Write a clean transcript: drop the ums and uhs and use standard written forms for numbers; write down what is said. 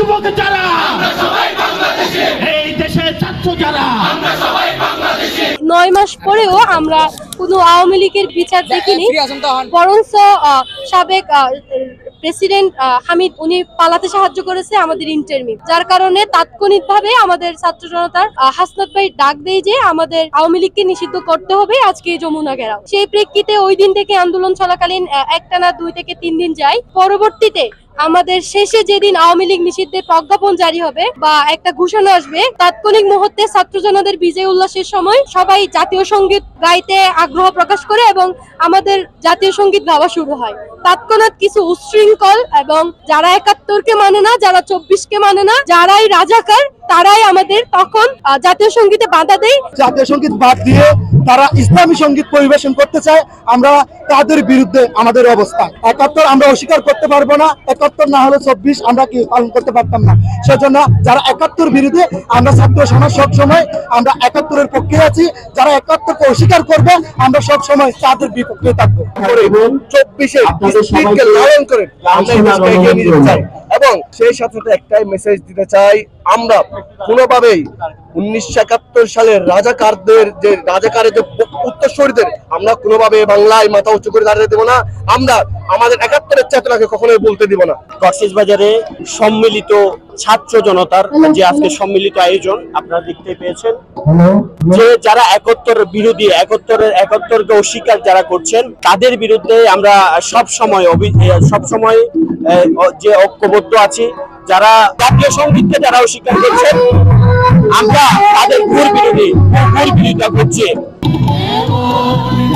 যুবক যারা, এই দেশের ছাত্র যারা, 9 মাস পরেও আমরা কোনো আওয়ামী লীগের বিচার দেখিনি, বরঞ্চ সাবেক প্রেসিডেন্ট হামিদ উনি পালাতে সাহায্য করেছে আমাদের ইন্টারমিম, যার কারণে তাৎক্ষণিকভাবে আমাদের ছাত্র জনতার হাসনাত ভাই ডাক দেয় যে আমাদের আওয়ামী লীগকে নিষিদ্ধ করতে হবে আজকে যমুনা ঘেরাও। সেই প্রেক্ষিতে ওই দিন থেকে আন্দোলন চলাকালীন একটানা 2 থেকে 3 দিন যায়। পরবর্তীতে আমাদের শেষে যেদিন আওয়ামী লীগ নিষিদ্ধের প্রজ্ঞাপন জারি হবে বা একটা ঘোষণা আসবে, তাৎক্ষণিক মুহূর্তে ছাত্রজনদের বিজয় উল্লাসের সময় সবাই জাতীয় সঙ্গীত গাইতে আগ্রহ প্রকাশ করে এবং আমাদের জাতীয় সঙ্গীত গাওয়া শুরু হয়। তৎক্ষণাৎ কিছু উচ্ছৃঙ্খল এবং যারা 71-কে মানে না, যারা 24-কে মানে না, যারাই রাজাকার, তারাই আমাদের তখন জাতীয় সঙ্গীতে বাধা দেয়। জাতীয় সঙ্গীত বাদ দিয়ে তারা ইসলামী সঙ্গীত পরিবেশন করতে চায়, আমরা তাদের বিরুদ্ধে আমাদের অবস্থান। 71 আমরা অস্বীকার করতে পারবো না, 71 না হলে 24 আমরা কি পালন করতে পারতাম না। সেজন্য যারা 71 বিরুদ্ধে, আমরা ছাত্র সমাজ সব সময় আমরা 71-এর পক্ষে আছি। যারা 71-কে অস্বীকার করবে, আমরা সব সময় তাদের বিপক্ষে থাকবো। 24-এর স্পিরিটকে লালন করে আমরা এই দেশকে এগিয়ে নিয়ে যেতে চাই এবং সেই সাথে একটাই মেসেজ দিতে চাই, আমরা কোনোভাবেই 1971 সালের রাজাকারের যে উত্তরসূরিদের আমরা কোনোভাবে বাংলায় মাথা উঁচু করে দাঁড়িয়ে দেবো না। আমরা আমাদের 71-এর চেতনাকে কখনোই বলতে দিব না। কক্সবাজারে সম্মিলিত ছাত্র জনতার যে আজকে সম্মিলিত আয়োজন আপনারা দেখতে পেয়েছেন, যে যারা 71 বিরোধী, 71-কে অস্বীকার যারা করছেন, তাদের বিরুদ্ধে আমরা সব সময় যে ঐক্যবদ্ধ আছি। যারা জাতীয় সঙ্গীতকে যারা অস্বীকার করছেন, আমরা তাদের ঘোর বিরোধিতা করছি। জন্মভূমি